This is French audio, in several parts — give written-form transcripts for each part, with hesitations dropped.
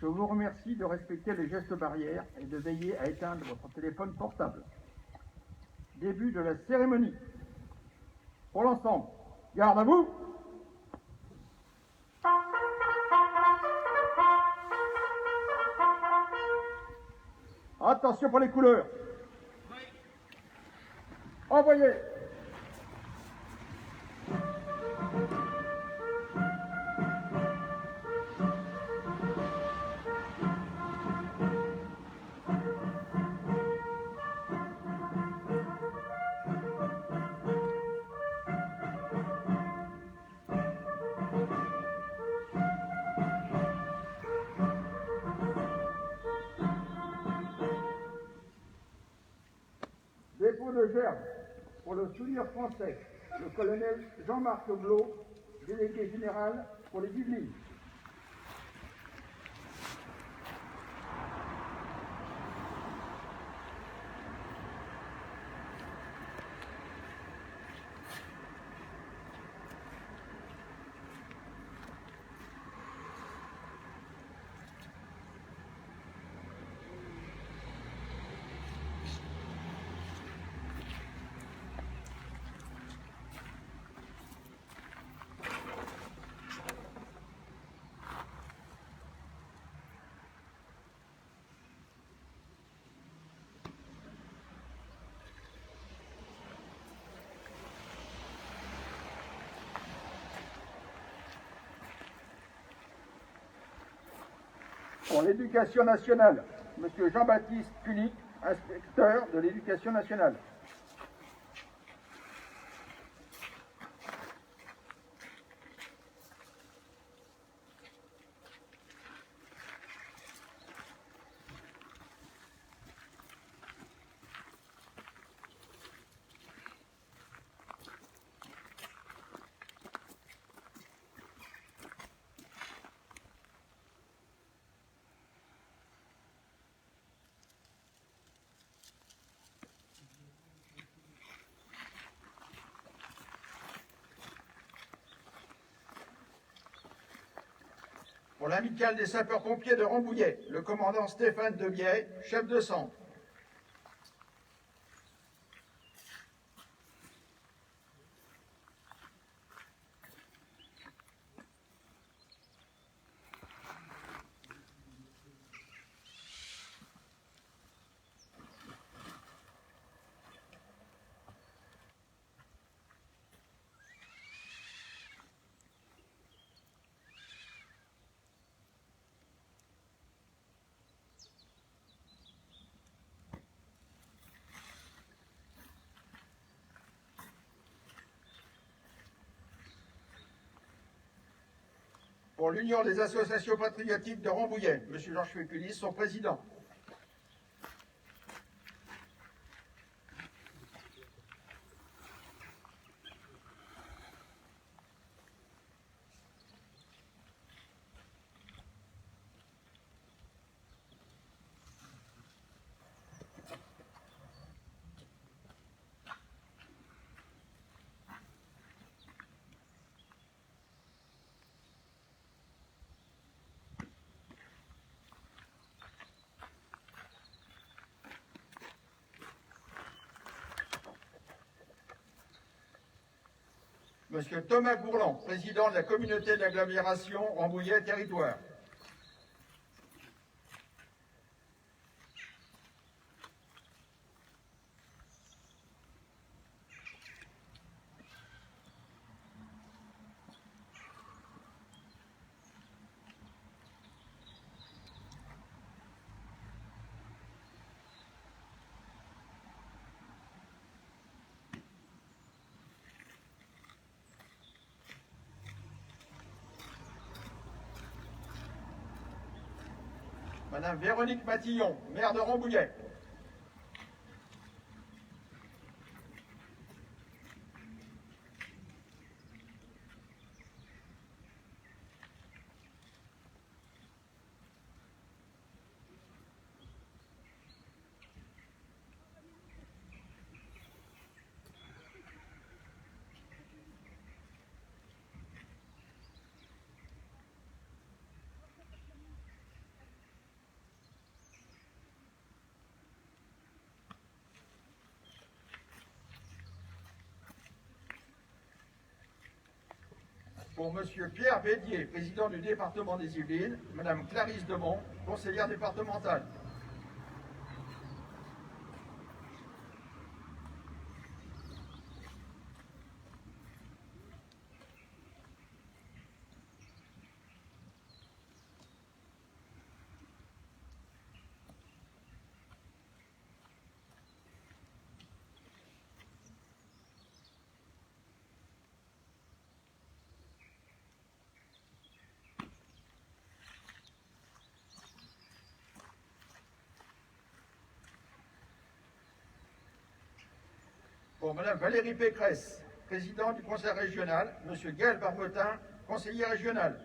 Je vous remercie de respecter les gestes barrières et de veiller à éteindre votre téléphone portable. Début de la cérémonie. Pour l'ensemble, garde à vous. Attention pour les couleurs. Envoyez. Dépôt de gerbe pour le souvenir français, le colonel Jean-Marc Blot, délégué général pour les Yvelines. Pour l'éducation nationale, M. Jean-Baptiste Kulik, inspecteur de l'éducation nationale. Pour l'amicale des sapeurs-pompiers de Rambouillet, le commandant Stéphane Debiais, chef de centre. Pour l'Union des associations patriotiques de Rambouillet, M. Georges Féculis, son président. Monsieur Thomas Gourland, président de la communauté d'agglomération Rambouillet Territoire. Madame Véronique Matillon, maire de Rambouillet. Pour Monsieur Pierre Bédier, président du département des Yvelines, Madame Clarisse Demont, conseillère départementale. Pour Madame Valérie Pécresse, président du conseil régional, Monsieur Gaël Barbotin, conseiller régional.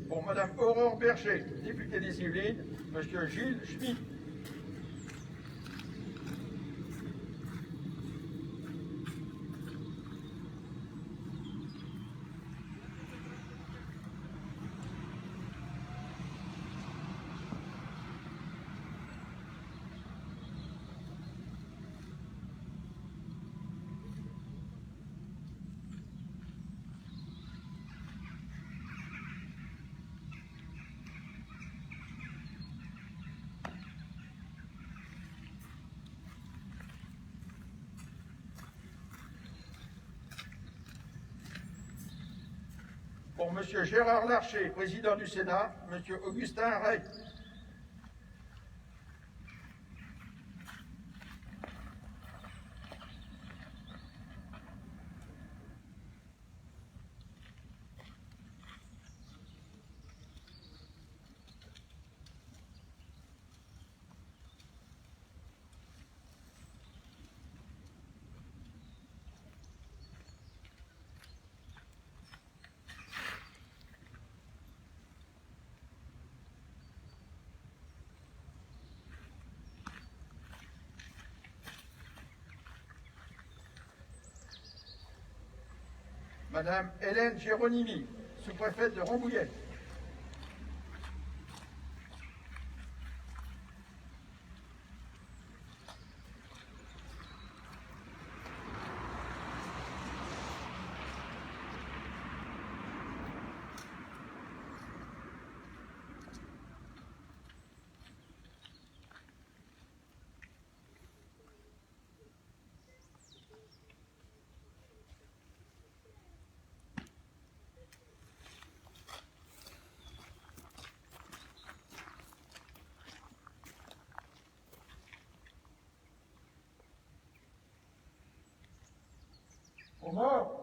Pour Madame Aurore Berger, députée des Yvelines, Monsieur Gilles Schmitt. Pour Monsieur Gérard Larcher, président du Sénat, Monsieur Augustin Rey. Madame Hélène Géronimi, sous-préfète de Rambouillet. Au mort.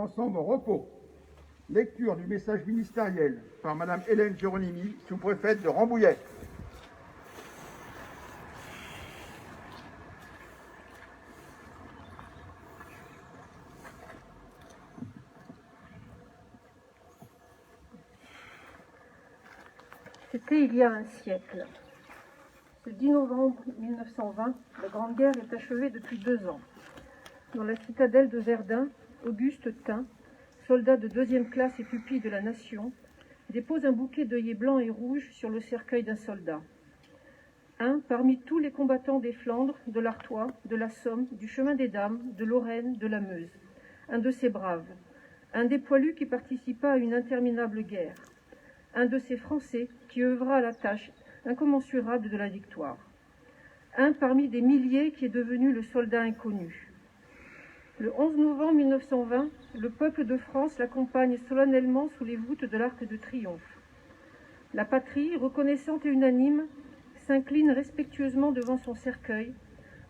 ensemble au repos. Lecture du message ministériel par Madame Hélène Géronimi, sous-préfète de Rambouillet. C'était il y a un siècle. Ce 10 novembre 1920, la Grande Guerre est achevée depuis 2 ans. Dans la citadelle de Verdun, Auguste Tin, soldat de 2e classe et pupille de la Nation, dépose un bouquet d'œillets blancs et rouges sur le cercueil d'un soldat. Un parmi tous les combattants des Flandres, de l'Artois, de la Somme, du Chemin des Dames, de Lorraine, de la Meuse. Un de ces braves, un des poilus qui participa à une interminable guerre. Un de ces Français qui œuvra à la tâche incommensurable de la victoire. Un parmi des milliers qui est devenu le soldat inconnu. Le 11 novembre 1920, le peuple de France l'accompagne solennellement sous les voûtes de l'Arc de Triomphe. La patrie, reconnaissante et unanime, s'incline respectueusement devant son cercueil,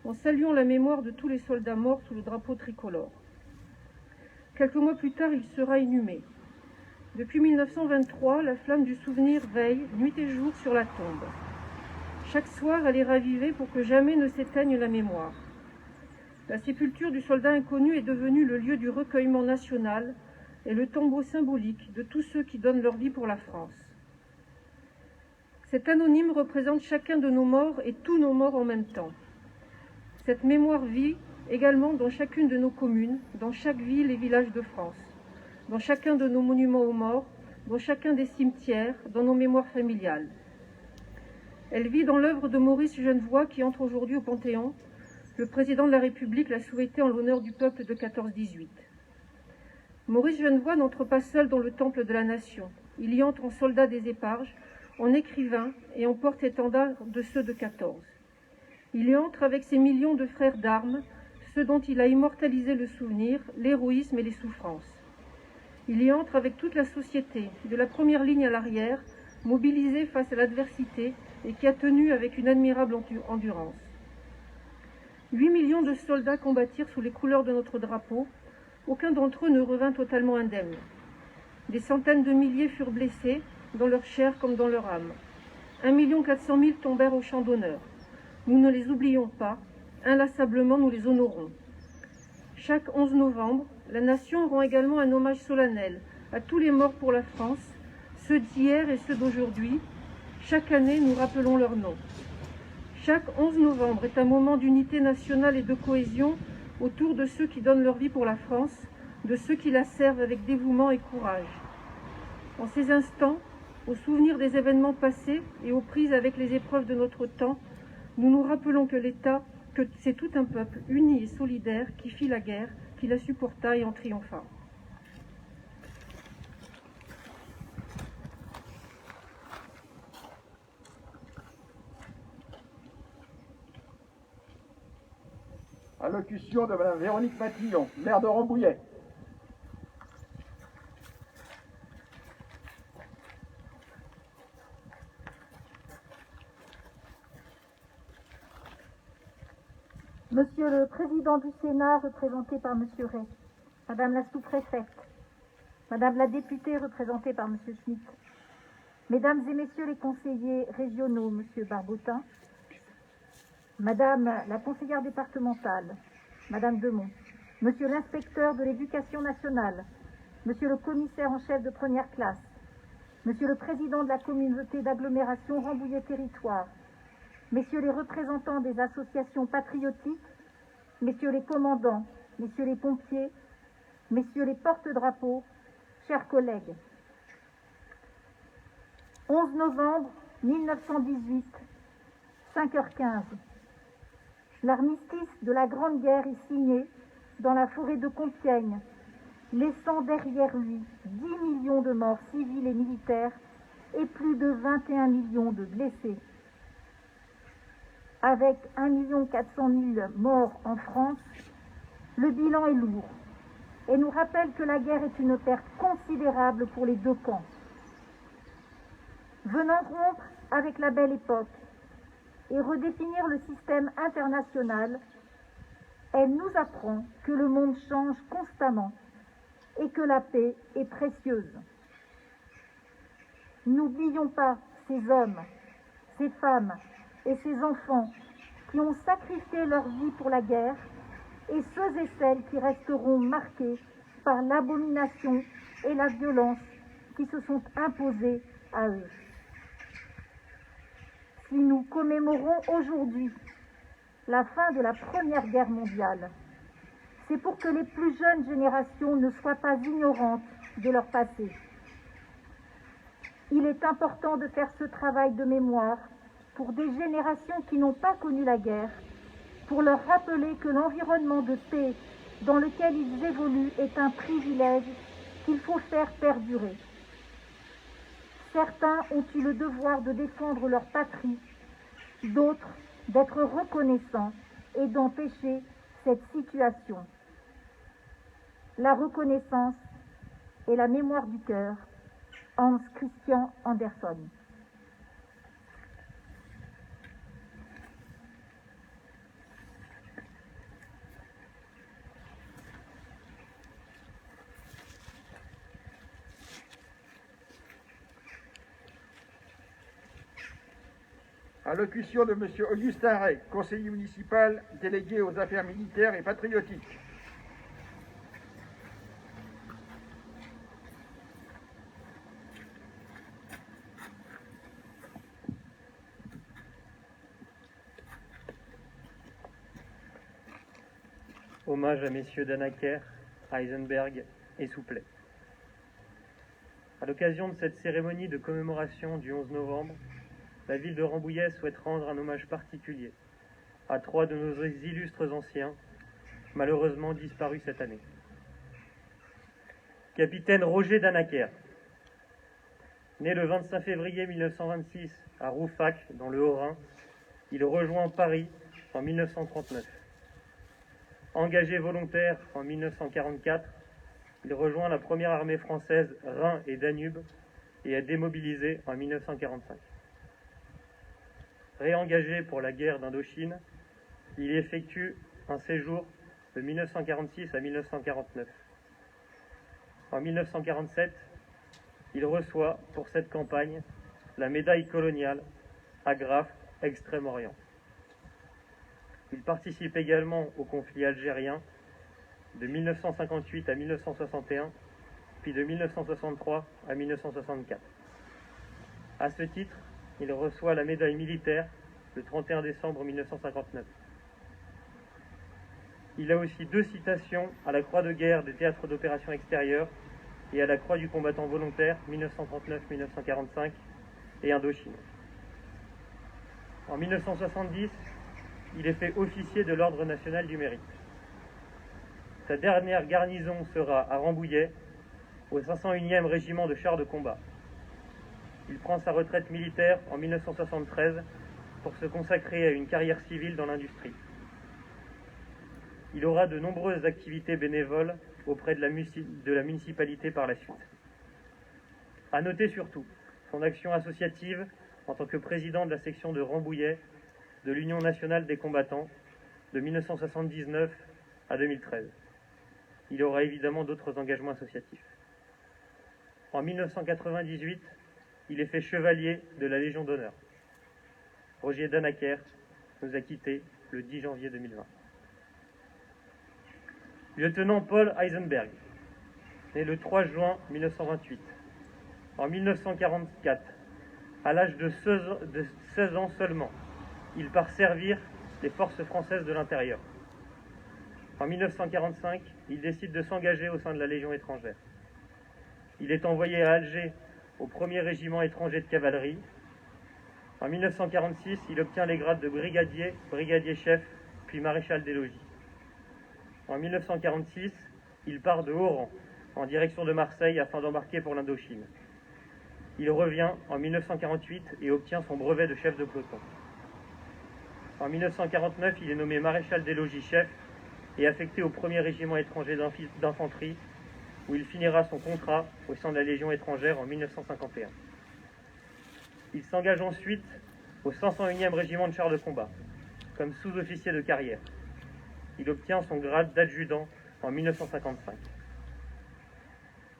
en saluant la mémoire de tous les soldats morts sous le drapeau tricolore. Quelques mois plus tard, il sera inhumé. Depuis 1923, la flamme du souvenir veille, nuit et jour, sur la tombe. Chaque soir, elle est ravivée pour que jamais ne s'éteigne la mémoire. La sépulture du soldat inconnu est devenue le lieu du recueillement national et le tombeau symbolique de tous ceux qui donnent leur vie pour la France. Cet anonyme représente chacun de nos morts et tous nos morts en même temps. Cette mémoire vit également dans chacune de nos communes, dans chaque ville et village de France, dans chacun de nos monuments aux morts, dans chacun des cimetières, dans nos mémoires familiales. Elle vit dans l'œuvre de Maurice Genevoix qui entre aujourd'hui au Panthéon. Le président de la République l'a souhaité en l'honneur du peuple de 14-18. Maurice Genevoix n'entre pas seul dans le temple de la nation. Il y entre en soldat des éparges, en écrivain et en porte-étendard de ceux de 14. Il y entre avec ses millions de frères d'armes, ceux dont il a immortalisé le souvenir, l'héroïsme et les souffrances. Il y entre avec toute la société, de la première ligne à l'arrière, mobilisée face à l'adversité et qui a tenu avec une admirable endurance. 8 millions de soldats combattirent sous les couleurs de notre drapeau. Aucun d'entre eux ne revint totalement indemne. Des centaines de milliers furent blessés, dans leur chair comme dans leur âme. 1 400 000 tombèrent au champ d'honneur. Nous ne les oublions pas, inlassablement nous les honorons. Chaque 11 novembre, la nation rend également un hommage solennel à tous les morts pour la France, ceux d'hier et ceux d'aujourd'hui. Chaque année, nous rappelons leurs noms. Chaque 11 novembre est un moment d'unité nationale et de cohésion autour de ceux qui donnent leur vie pour la France, de ceux qui la servent avec dévouement et courage. En ces instants, au souvenir des événements passés et aux prises avec les épreuves de notre temps, nous nous rappelons que c'est tout un peuple uni et solidaire qui fit la guerre, qui la supporta et en triompha. Allocution de Madame Véronique Matillon, maire de Rambouillet. Monsieur le Président du Sénat, représenté par Monsieur Ray, Madame la sous-préfète, Madame la députée, représentée par Monsieur Schmitt, Mesdames et Messieurs les conseillers régionaux, Monsieur Barbotin, Madame la conseillère départementale, Madame Demont, Monsieur l'inspecteur de l'éducation nationale, Monsieur le commissaire en chef de première classe, Monsieur le président de la communauté d'agglomération Rambouillet Territoire, Messieurs les représentants des associations patriotiques, Messieurs les commandants, Messieurs les pompiers, Messieurs les porte-drapeaux, chers collègues. 11 novembre 1918, 5h15. L'armistice de la Grande Guerre est signé dans la forêt de Compiègne, laissant derrière lui 10 millions de morts civils et militaires et plus de 21 millions de blessés. Avec 1 400 000 morts en France, le bilan est lourd et nous rappelle que la guerre est une perte considérable pour les deux camps. Venant rompre avec la belle époque et redéfinir le système international, elle nous apprend que le monde change constamment et que la paix est précieuse. N'oublions pas ces hommes, ces femmes et ces enfants qui ont sacrifié leur vie pour la guerre et ceux et celles qui resteront marqués par l'abomination et la violence qui se sont imposées à eux. Si nous commémorons aujourd'hui la fin de la Première Guerre mondiale, c'est pour que les plus jeunes générations ne soient pas ignorantes de leur passé. Il est important de faire ce travail de mémoire pour des générations qui n'ont pas connu la guerre, pour leur rappeler que l'environnement de paix dans lequel ils évoluent est un privilège qu'il faut faire perdurer. Certains ont eu le devoir de défendre leur patrie, d'autres d'être reconnaissants et d'empêcher cette situation. La reconnaissance et la mémoire du cœur, Hans Christian Andersen. Allocution de M. Augustin Rey, conseiller municipal délégué aux affaires militaires et patriotiques. Hommage à messieurs Danaker, Heisenberg et Souplet. À l'occasion de cette cérémonie de commémoration du 11 novembre, la ville de Rambouillet souhaite rendre un hommage particulier à 3 de nos illustres anciens, malheureusement disparus cette année. Capitaine Roger Danaker, né le 25 février 1926 à Rouffach, dans le Haut-Rhin, il rejoint Paris en 1939. Engagé volontaire en 1944, il rejoint la première armée française Rhin et Danube et est démobilisé en 1945. Réengagé pour la guerre d'Indochine, il effectue un séjour de 1946 à 1949. En 1947, il reçoit pour cette campagne la médaille coloniale Agrafes Extrême-Orient. Il participe également au conflit algérien de 1958 à 1961, puis de 1963 à 1964. À ce titre, il reçoit la médaille militaire le 31 décembre 1959. Il a aussi 2 citations à la Croix de guerre des théâtres d'opérations extérieures et à la Croix du combattant volontaire 1939-1945 et Indochine. En 1970, il est fait officier de l'Ordre national du mérite. Sa dernière garnison sera à Rambouillet, au 501e régiment de chars de combat. Il prend sa retraite militaire en 1973 pour se consacrer à une carrière civile dans l'industrie. Il aura de nombreuses activités bénévoles auprès de la municipalité par la suite. À noter surtout son action associative en tant que président de la section de Rambouillet de l'Union nationale des combattants de 1979 à 2013. Il aura évidemment d'autres engagements associatifs. En 1998, il est fait chevalier de la Légion d'honneur. Roger Danaker nous a quittés le 10 janvier 2020. Lieutenant Paul Heisenberg, né le 3 juin 1928. En 1944, à l'âge de 16 ans seulement, il part servir les forces françaises de l'intérieur. En 1945, il décide de s'engager au sein de la Légion étrangère. Il est envoyé à Alger au 1er régiment étranger de cavalerie. En 1946, il obtient les grades de brigadier, brigadier-chef, puis maréchal des logis. En 1946, il part de haut rang, en direction de Marseille, afin d'embarquer pour l'Indochine. Il revient en 1948 et obtient son brevet de chef de peloton. En 1949, il est nommé maréchal des logis chef et affecté au 1er régiment étranger d'infanterie, où il finira son contrat au sein de la Légion étrangère en 1951. Il s'engage ensuite au 501e régiment de chars de combat, comme sous-officier de carrière. Il obtient son grade d'adjudant en 1955.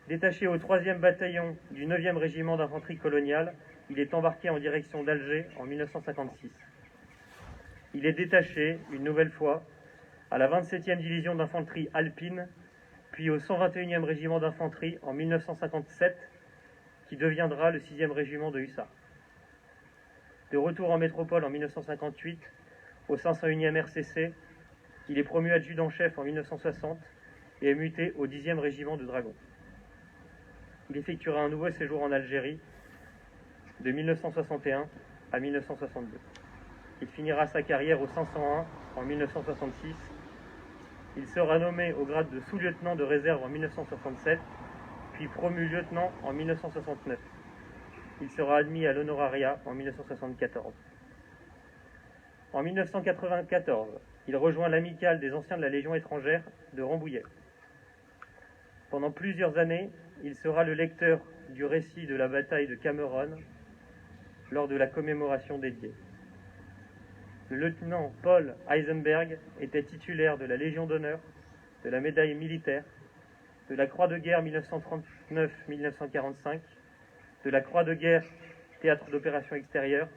Détaché au 3e bataillon du 9e régiment d'infanterie coloniale, il est embarqué en direction d'Alger en 1956. Il est détaché, une nouvelle fois, à la 27e division d'infanterie alpine, puis au 121e régiment d'infanterie en 1957, qui deviendra le 6e régiment de hussards. De retour en métropole en 1958, au 501e RCC, il est promu adjudant-chef en 1960 et est muté au 10e régiment de dragons. Il effectuera un nouveau séjour en Algérie de 1961 à 1962. Il finira sa carrière au 501 en 1966. Il sera nommé au grade de sous-lieutenant de réserve en 1967, puis promu lieutenant en 1969. Il sera admis à l'honorariat en 1974. En 1994, il rejoint l'amicale des anciens de la Légion étrangère de Rambouillet. Pendant plusieurs années, il sera le lecteur du récit de la bataille de Cameron lors de la commémoration dédiée. Le lieutenant Paul Heisenberg était titulaire de la Légion d'honneur, de la médaille militaire, de la Croix de guerre 1939-1945, de la Croix de guerre théâtre d'opérations extérieures,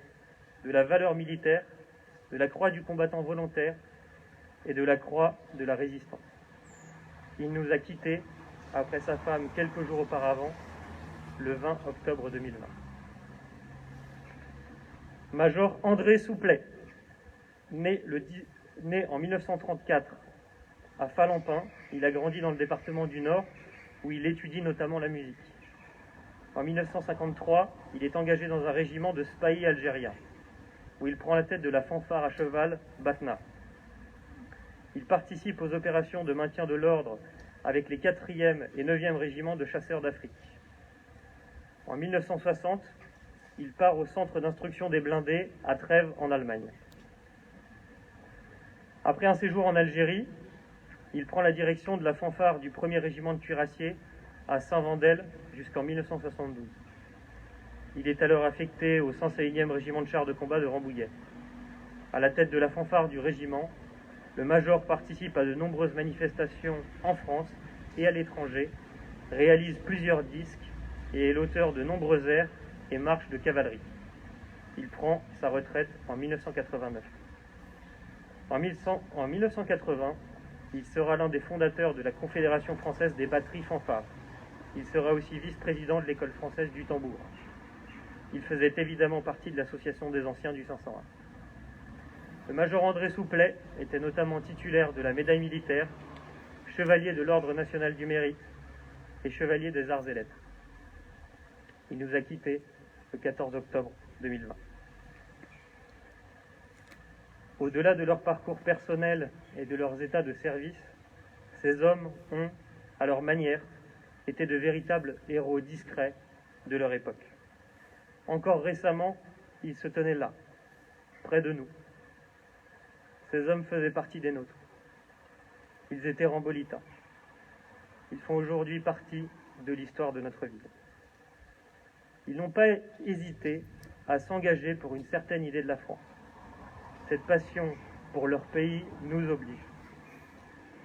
de la valeur militaire, de la Croix du combattant volontaire et de la Croix de la résistance. Il nous a quittés après sa femme quelques jours auparavant, le 20 octobre 2020. Major André Souplet, né en 1934 à Falampin, il a grandi dans le département du Nord où il étudie notamment la musique. En 1953, il est engagé dans un régiment de spahis algériens où il prend la tête de la fanfare à cheval Batna. Il participe aux opérations de maintien de l'ordre avec les 4e et 9e régiments de chasseurs d'Afrique. En 1960, il part au centre d'instruction des blindés à Trèves en Allemagne. Après un séjour en Algérie, il prend la direction de la fanfare du 1er régiment de cuirassiers à Saint-Wendel jusqu'en 1972. Il est alors affecté au 101e régiment de chars de combat de Rambouillet. À la tête de la fanfare du régiment, le major participe à de nombreuses manifestations en France et à l'étranger, réalise plusieurs disques et est l'auteur de nombreux airs et marches de cavalerie. Il prend sa retraite en 1989. En 1980, il sera l'un des fondateurs de la Confédération française des batteries fanfares. Il sera aussi vice-président de l'école française du tambour. Il faisait évidemment partie de l'association des anciens du 501. Le major André Souplet était notamment titulaire de la médaille militaire, chevalier de l'Ordre national du mérite et chevalier des arts et lettres. Il nous a quittés le 14 octobre 2020. Au-delà de leur parcours personnel et de leurs états de service, ces hommes ont, à leur manière, été de véritables héros discrets de leur époque. Encore récemment, ils se tenaient là, près de nous. Ces hommes faisaient partie des nôtres. Ils étaient rambolitains. Ils font aujourd'hui partie de l'histoire de notre ville. Ils n'ont pas hésité à s'engager pour une certaine idée de la France. Cette passion pour leur pays nous oblige.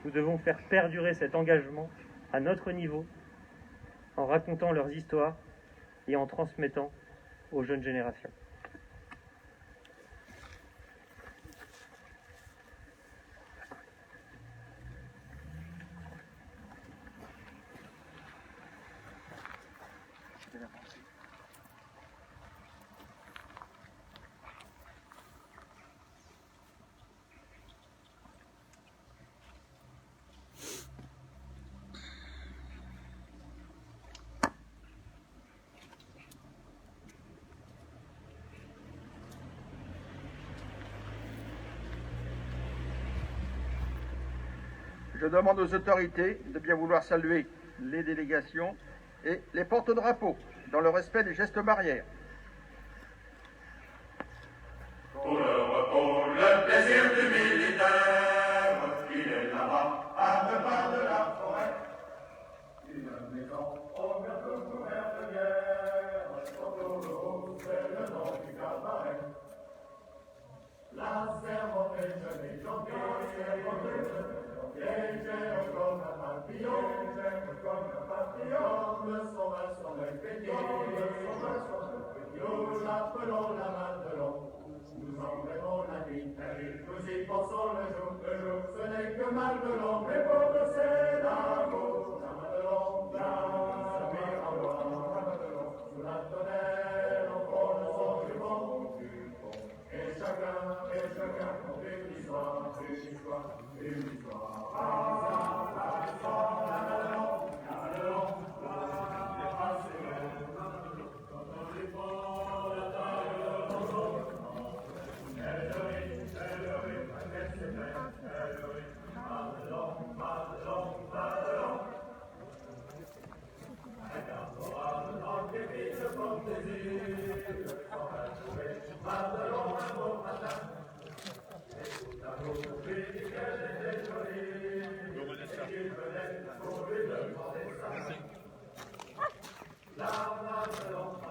Nous devons faire perdurer cet engagement à notre niveau, en racontant leurs histoires et en transmettant aux jeunes générations. Je demande aux autorités de bien vouloir saluer les délégations et les porte-drapeaux dans le respect des gestes barrières. Pour le plaisir du militaire, il est là-bas, à 2 pas de la forêt. Une maison au bientôt couverte de guerre, Porto, c'est le nom du cabaret. La servante est jeune et gentille, et j'aime comme un papillon, Comme son vin sur le pétier, nous appelons la Madelon. Nous en rêvons la vie, nous y pensons le jour, ce n'est que Madelon, mais pour que c'est l'amour, la Madelon, la miroir, sous la tonnelle, au fond de son jupon, et chacun compte une histoire, une histoire, une histoire. La Madelon,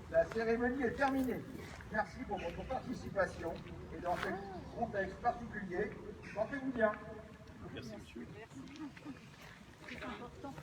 La cérémonie est terminée. Merci pour votre participation et dans ce contexte particulier, sentez-vous bien. Merci, monsieur. C'est important.